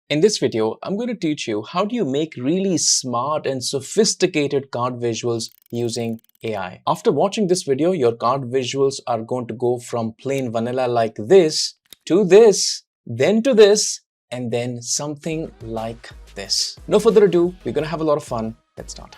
In this video, I'm going to teach you how do you make really smart and sophisticated card visuals using AI. After watching this video, your card visuals are going to go from plain vanilla like this, then to this, and then something like this. No further ado, we're going to have a lot of fun. Let's start.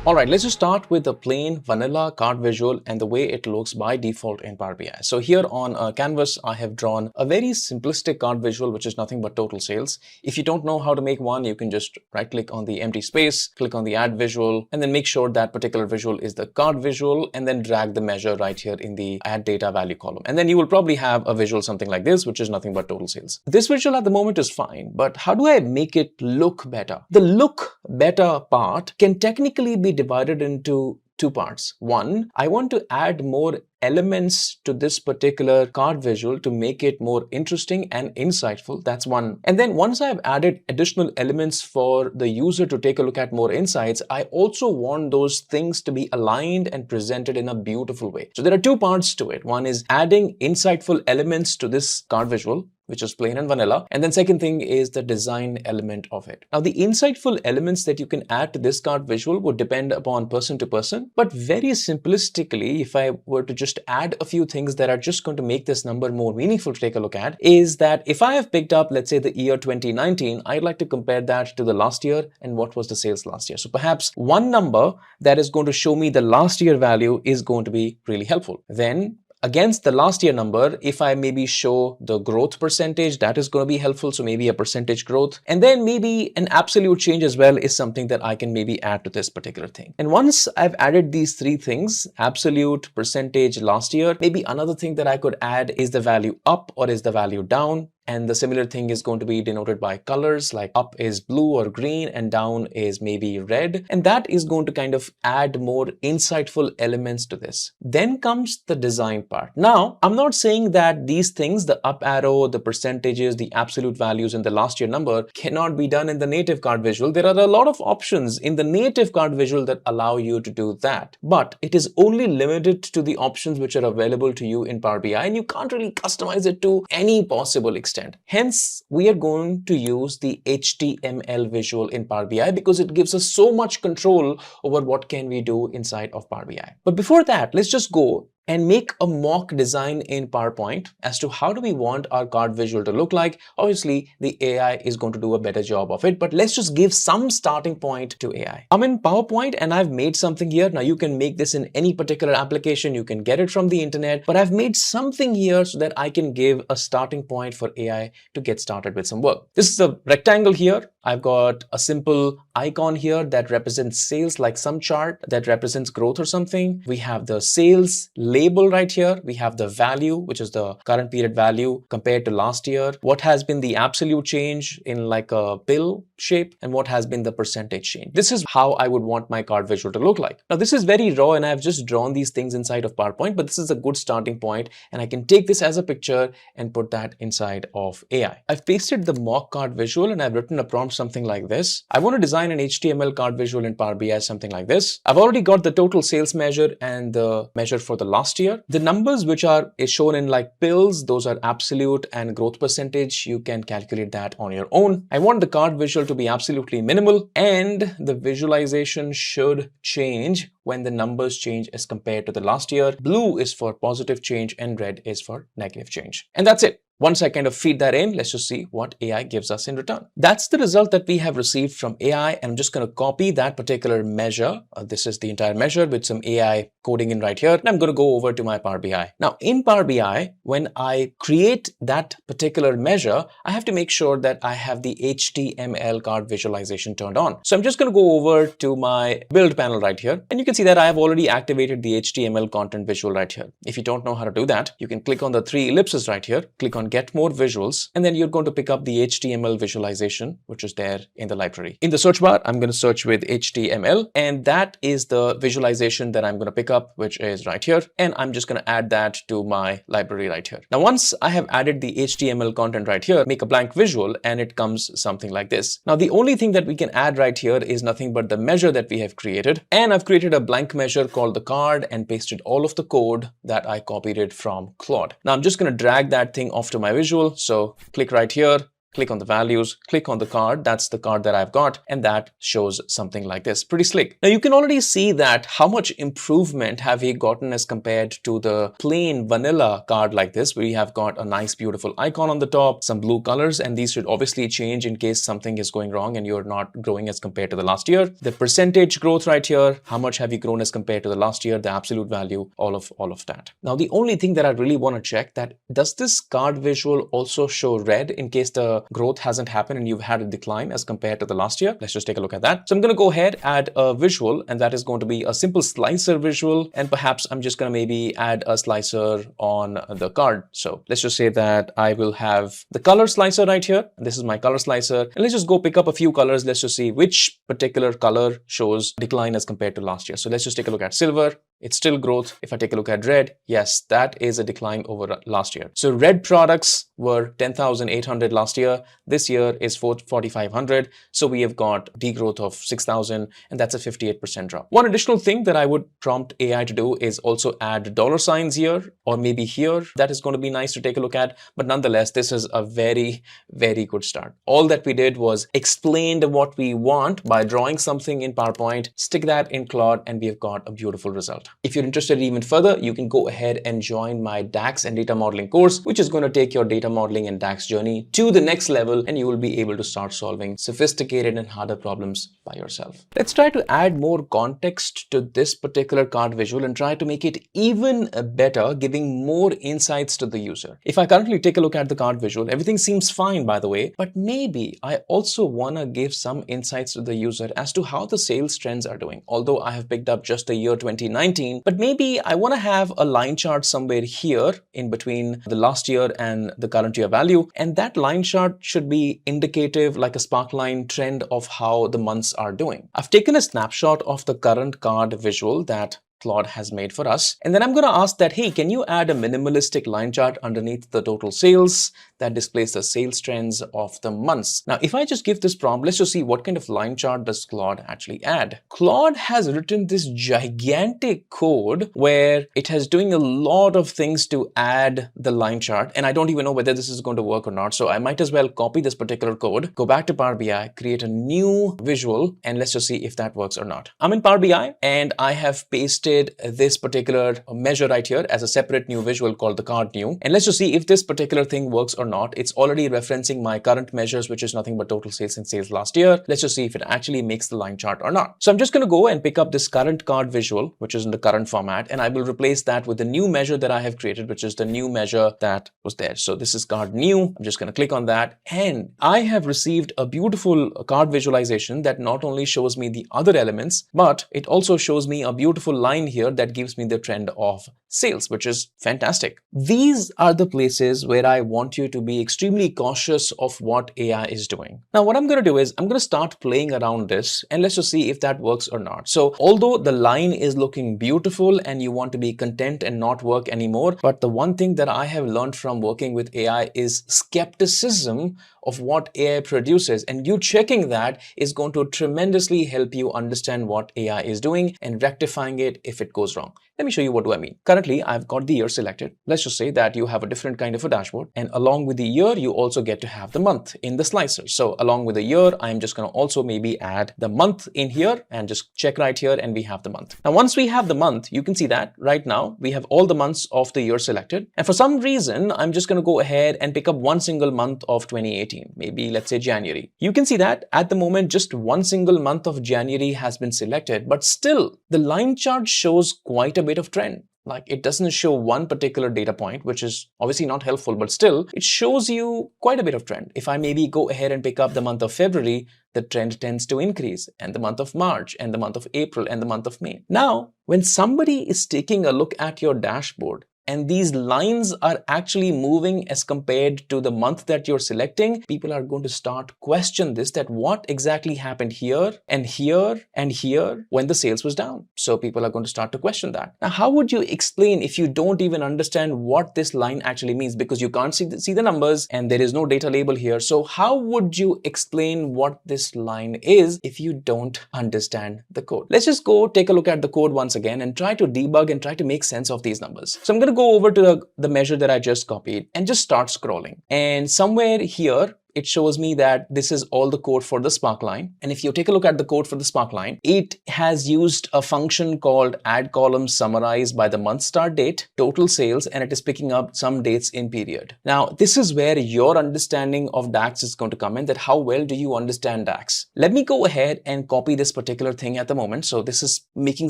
Alright, let's just start with the plain vanilla card visual and the way it looks by default in Power BI. So here on a canvas, I have drawn a very simplistic card visual, which is nothing but total sales. If you don't know how to make one, you can just right click on the empty space, click on the add visual, and then make sure that particular visual is the card visual, and then drag the measure right here in the add data value column. And then you will probably have a visual something like this, which is nothing but total sales. This visual at the moment is fine, but how do I make it look better? The look better part can technically be divided into two parts. One, I want to add more elements to this particular card visual to make it more interesting and insightful. That's one. And then once I've added additional elements for the user to take a look at more insights, I also want those things to be aligned and presented in a beautiful way. So there are two parts to it. One is adding insightful elements to this card visual, which is plain and vanilla. And then second thing is the design element of it. Now, the insightful elements that you can add to this card visual would depend upon person to person, but very simplistically, if I were to just add a few things that are just going to make this number more meaningful to take a look at, is that if I have picked up, let's say, the year 2019, I'd like to compare that to the last year and what was the sales last year. So perhaps one number that is going to show me the last year value is going to be really helpful. Then against the last year number, if I maybe show the growth percentage, that is going to be helpful. So maybe a percentage growth, and then maybe an absolute change as well is something that I can maybe add to this particular thing. And once I've added these three things, absolute, percentage, last year, maybe another thing that I could add is the value up or is the value down. And the similar thing is going to be denoted by colors, like up is blue or green and down is maybe red. And that is going to kind of add more insightful elements to this. Then comes the design part. Now, I'm not saying that these things, the up arrow, the percentages, the absolute values, and the last year number cannot be done in the native card visual. There are a lot of options in the native card visual that allow you to do that. But it is only limited to the options which are available to you in Power BI, and you can't really customize it to any possible extent. Hence, we are going to use the HTML visual in Power BI because it gives us so much control over what can we do inside of Power BI. But before that, let's just go and make a mock design in PowerPoint as to how do we want our card visual to look like. Obviously, the AI is going to do a better job of it, but let's just give some starting point to AI. I'm in PowerPoint and I've made something here. Now you can make this in any particular application. You can get it from the internet, but I've made something here so that I can give a starting point for AI to get started with some work. This is a rectangle here. I've got a simple icon here that represents sales, like some chart that represents growth or something. We have the sales label right here. We have the value, which is the current period value compared to last year. What has been the absolute change in like a bill shape, and what has been the percentage change. This is how I would want my card visual to look like. Now, this is very raw and I've just drawn these things inside of PowerPoint, but this is a good starting point and I can take this as a picture and put that inside of AI. I've pasted the mock card visual and I've written a prompt something like this. I want to design an HTML card visual in Power BI something like this. I've already got the total sales measure and the measure for the last year. The numbers which are shown in like pills, those are absolute, and growth percentage. You can calculate that on your own. I want the card visual to be absolutely minimal, and the visualization should change when the numbers change as compared to the last year. Blue is for positive change and red is for negative change. And that's it. Once I kind of feed that in, let's just see what AI gives us in return. That's the result that we have received from AI. And I'm just going to copy that particular measure. This is the entire measure with some AI coding in right here. And I'm going to go over to my Power BI. Now in Power BI, when I create that particular measure, I have to make sure that I have the HTML card visualization turned on. So I'm just going to go over to my build panel right here. And you can see that I have already activated the HTML content visual right here. If you don't know how to do that, you can click on the three ellipses right here, click on get more visuals, and then you're going to pick up the HTML visualization, which is there in the library. In the search bar, I'm going to search with HTML, and that is the visualization that I'm going to pick up, which is right here. And I'm just going to add that to my library right here. Now, once I have added the HTML content right here, make a blank visual, and it comes something like this. Now, the only thing that we can add right here is nothing but the measure that we have created. And I've created a blank measure called the card and pasted all of the code that I copied it from Claude. Now, I'm just going to drag that thing off to my visual. So click right here, click on the values, click on the card. That's the card that I've got, and that shows something like this. Pretty slick. Now you can already see that how much improvement have we gotten as compared to the plain vanilla card like this, where you have got a nice beautiful icon on the top, some blue colors, and these should obviously change in case something is going wrong and you're not growing as compared to the last year. The percentage growth right here, how much have you grown as compared to the last year, the absolute value, all of that. Now the only thing that I really want to check, that does this card visual also show red in case the growth hasn't happened and you've had a decline as compared to the last year? Let's just take a look at that. So I'm going to go ahead, add a visual, and that is going to be a simple slicer visual, and perhaps I'm just going to maybe add a slicer on the card. So let's just say that I will have the color slicer right here. This is my color slicer, and let's just go pick up a few colors. Let's just see which particular color shows decline as compared to last year. So let's just take a look at silver. It's still growth. If I take a look at red, yes, that is a decline over last year. So red products were 10,800 last year. This year is 4,500. So we have got degrowth of 6,000, and that's a 58% drop. One additional thing that I would prompt AI to do is also add dollar signs here or maybe here. That is going to be nice to take a look at. But nonetheless, this is a very, very good start. All that we did was explained what we want by drawing something in PowerPoint, stick that in Claude, and we have got a beautiful result. If you're interested even further, you can go ahead and join my DAX and data modeling course, which is going to take your data modeling and DAX journey to the next level, and you will be able to start solving sophisticated and harder problems by yourself. Let's try to add more context to this particular card visual and try to make it even better, giving more insights to the user. If I currently take a look at the card visual, everything seems fine, by the way, but maybe I also want to give some insights to the user as to how the sales trends are doing. Although I have picked up just the year 2019, but maybe I want to have a line chart somewhere here in between the last year and the current year value. And that line chart should be indicative, like a sparkline trend of how the months are doing. I've taken a snapshot of the current card visual that Claude has made for us. And then I'm going to ask that, hey, can you add a minimalistic line chart underneath the total sales that displays the sales trends of the months? Now, if I just give this prompt, let's just see what kind of line chart does Claude actually add. Claude has written this gigantic code where it has doing a lot of things to add the line chart. And I don't even know whether this is going to work or not. So I might as well copy this particular code, go back to Power BI, create a new visual, and let's just see if that works or not. I'm in Power BI and I have pasted this particular measure right here as a separate new visual called the card new. And let's just see if this particular thing works or not. It's already referencing my current measures, which is nothing but total sales and sales last year. Let's just see if it actually makes the line chart or not. So I'm just going to go and pick up this current card visual, which is in the current format, and I will replace that with the new measure that I have created, which is the new measure that was there. So this is card new. I'm just going to click on that, and I have received a beautiful card visualization that not only shows me the other elements, but it also shows me a beautiful line here that gives me the trend of sales, which is fantastic. These are the places where I want you to be extremely cautious of what AI is doing. Now, what I'm going to do is I'm going to start playing around this, and let's just see if that works or not. So although the line is looking beautiful and you want to be content and not work anymore, but the one thing that I have learned from working with AI is skepticism of what AI produces, and you checking that is going to tremendously help you understand what AI is doing and rectifying it if it goes wrong. Let me show you what do I mean. Currently, I've got the year selected. Let's just say that you have a different kind of a dashboard, and along with the year, you also get to have the month in the slicer. So along with the year, I'm just going to also maybe add the month in here and just check right here, and we have the month. Now, once we have the month, you can see that right now we have all the months of the year selected. And for some reason, I'm just going to go ahead and pick up one single month of 2018, maybe let's say January. You can see that at the moment, just one single month of January has been selected, but still the line chart shows quite a bit of trend. Like, it doesn't show one particular data point, which is obviously not helpful, but still it shows you quite a bit of trend. If I maybe go ahead and pick up the month of February, the trend tends to increase, and the month of March, and the month of April, and the month of May. Now, when somebody is taking a look at your dashboard, and these lines are actually moving as compared to the month that you're selecting, people are going to start question this, that what exactly happened here and here and here when the sales was down. So people are going to start to question that. Now, how would you explain if you don't even understand what this line actually means? Because you can't see the numbers and there is no data label here. So how would you explain what this line is if you don't understand the code? Let's just go take a look at the code once again and try to debug and try to make sense of these numbers. So I'm going to go over to the measure that I just copied and just start scrolling. And somewhere here, it shows me that this is all the code for the sparkline. And if you take a look at the code for the sparkline, it has used a function called add column summarize by the month start date, total sales, and it is picking up some dates in period. Now, this is where your understanding of DAX is going to come in, that how well do you understand DAX? Let me go ahead and copy this particular thing at the moment. So this is making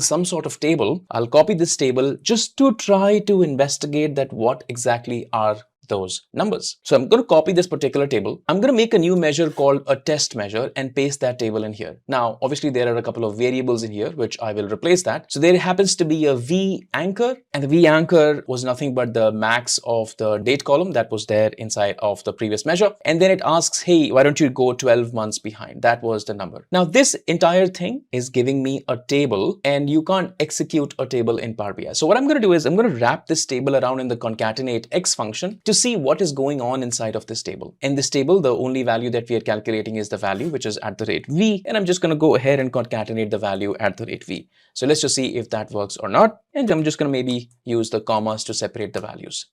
some sort of table. I'll copy this table just to try to investigate that what exactly are those numbers. So I'm going to copy this particular table. I'm going to make a new measure called a test measure and paste that table in here. Now, obviously there are a couple of variables in here, which I will replace that. So there happens to be a V anchor, and the V anchor was nothing but the max of the date column that was there inside of the previous measure. And then it asks, hey, why don't you go 12 months behind? That was the number. Now, this entire thing is giving me a table, and you can't execute a table in Power BI. So what I'm going to do is I'm going to wrap this table around in the concatenate X function to see what is going on inside of this table. In this table, the only value that we are calculating is the value, which is at the rate V. And I'm just going to go ahead and concatenate the value at the rate V. So let's just see if that works or not. And I'm just going to maybe use the commas to separate the values.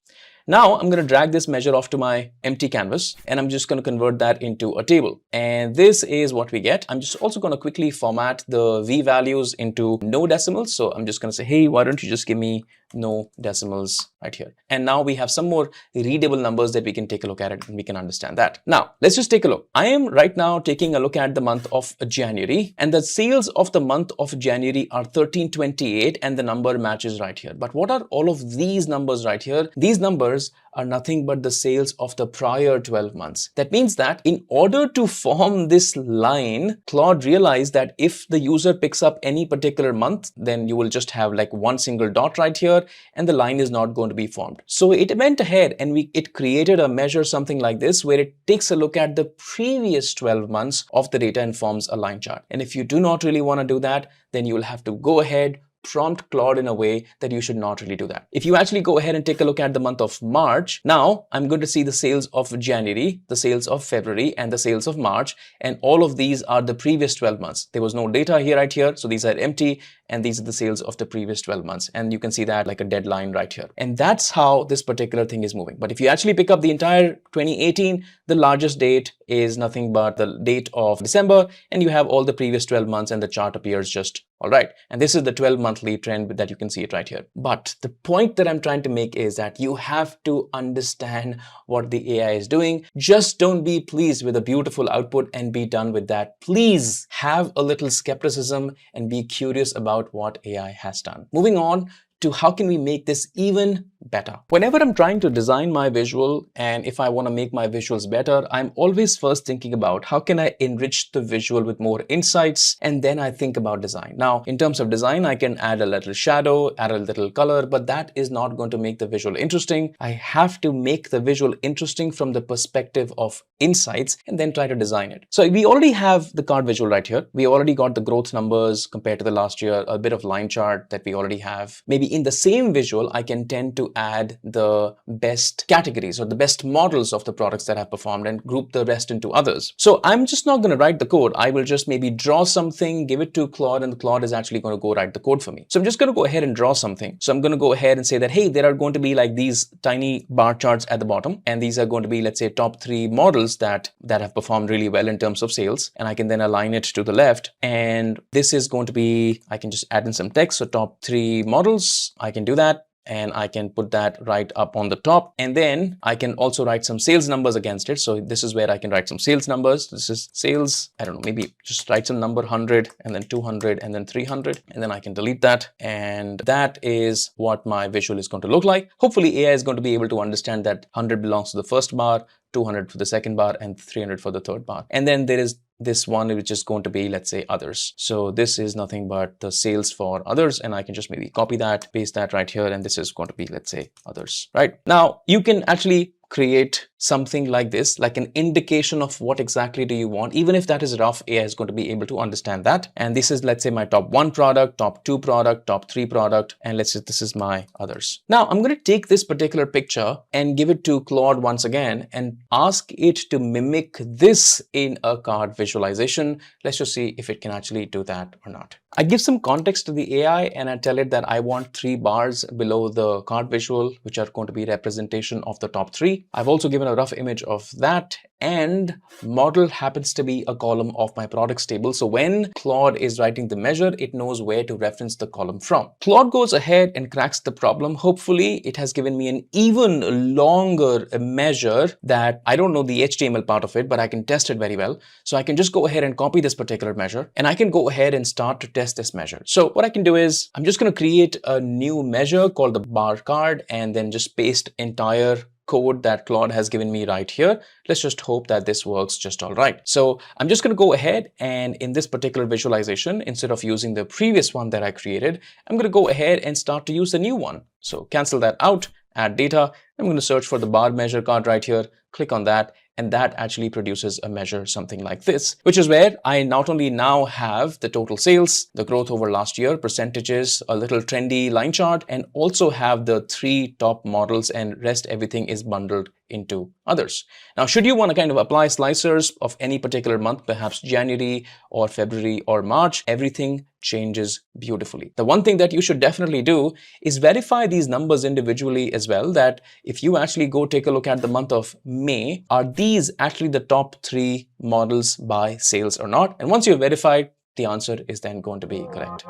Now I'm going to drag this measure off to my empty canvas, and I'm just going to convert that into a table. And this is what we get. I'm just also going to quickly format the V values into no decimals. So I'm just going to say, hey, why don't you just give me no decimals right here. And now we have some more readable numbers that we can take a look at it, and we can understand that. Now, let's just take a look. I am right now taking a look at the month of January, and the sales of the month of January are 1328, and the number matches right here. But what are all of these numbers right here? These numbers are nothing but the sales of the prior 12 months. That means that in order to form this line, Claude realized that if the user picks up any particular month, then you will just have like one single dot right here, and the line is not going to be formed. So it went ahead and it created a measure something like this, where it takes a look at the previous 12 months of the data and forms a line chart. And if you do not really want to do that, then you will have to go ahead, prompt Claude in a way that you should not really do that. If you actually go ahead and take a look at the month of March, now I'm going to see the sales of January, the sales of February, and the sales of March, and all of these are the previous 12 months. There was no data here right here, so these are empty, and these are the sales of the previous 12 months. And you can see that like a deadline right here. And that's how this particular thing is moving. But if you actually pick up the entire 2018, the largest date is nothing but the date of December, and you have all the previous 12 months, and the chart appears just all right. And this is the 12 monthly trend that you can see it right here. But the point that I'm trying to make is that you have to understand what the AI is doing. Just don't be pleased with a beautiful output and be done with that. Please have a little skepticism and be curious about what AI has done. Moving on to how can we make this even better. Whenever I'm trying to design my visual, and if I want to make my visuals better, I'm always first thinking about how can I enrich the visual with more insights, and then I think about design. Now, in terms of design, I can add a little shadow, add a little color, but that is not going to make the visual interesting. I have to make the visual interesting from the perspective of insights and then try to design it. So we already have the card visual right here. We already got the growth numbers compared to the last year, a bit of line chart that we already have. Maybe in the same visual, I can tend to add the best categories or the best models of the products that have performed and group the rest into others. So I'm just not going to write the code. I will just maybe draw something, give it to Claude, and Claude is actually going to go write the code for me. So I'm just going to go ahead and draw something. So I'm going to go ahead and say that, hey, there are going to be like these tiny bar charts at the bottom, and these are going to be, let's say, top 3 models that have performed really well in terms of sales. And I can then align it to the left. And this is going to be, I can just add in some text. So top 3 models, I can do that. And I can put that right up on the top, and then I can also write some sales numbers against it. So this is where I can write some sales numbers. This is sales, I don't know, maybe just write some number 100 and then 200 and then 300, and then I can delete that. And that is what my visual is going to look like. Hopefully AI is going to be able to understand that 100 belongs to the first bar, 200 for the second bar, and 300 for the third bar. And then there is this one which is going to be, let's say, others. So this is nothing but the sales for others, and I can just maybe copy that, paste that right here, and this is going to be, let's say, others. Right now you can actually create something like this, like an indication of what exactly do you want. Even if that is rough, AI is going to be able to understand that. And this is, let's say, my top 1 product, top 2 product, top 3 product, and let's say this is my others. Now I'm going to take this particular picture and give it to Claude once again and ask it to mimic this in a card visualization. Let's just see if it can actually do that or not. I give some context to the AI and I tell it that I want 3 bars below the card visual, which are going to be representation of the top 3. query. I've also given a rough image of that, and model happens to be a column of my products table. So when Claude is writing the measure, it knows where to reference the column from. Claude goes ahead and cracks the problem. Hopefully it has given me an even longer measure that I don't know the HTML part of it, but I can test it very well. So I can just go ahead and copy this particular measure, and I can go ahead and start to test this measure. So what I can do is I'm just going to create a new measure called the bar card and then just paste entire code that Claude has given me right here. Let's just hope that this works just all right. So I'm just going to go ahead and in this particular visualization, instead of using the previous one that I created, I'm going to go ahead and start to use the new one. So cancel that out, add data. I'm going to search for the bar measure card right here, click on that, and that actually produces a measure something like this, which is where I not only now have the total sales, the growth over last year, percentages, a little trendy line chart, and also have the 3 top models, and rest everything is bundled into others. Now, should you want to kind of apply slicers of any particular month, perhaps January or February or March, everything changes beautifully. The one thing that you should definitely do is verify these numbers individually as well, that if you actually go take a look at the month of May, are these actually the top 3 models by sales or not? And once you've verified, the answer is then going to be correct.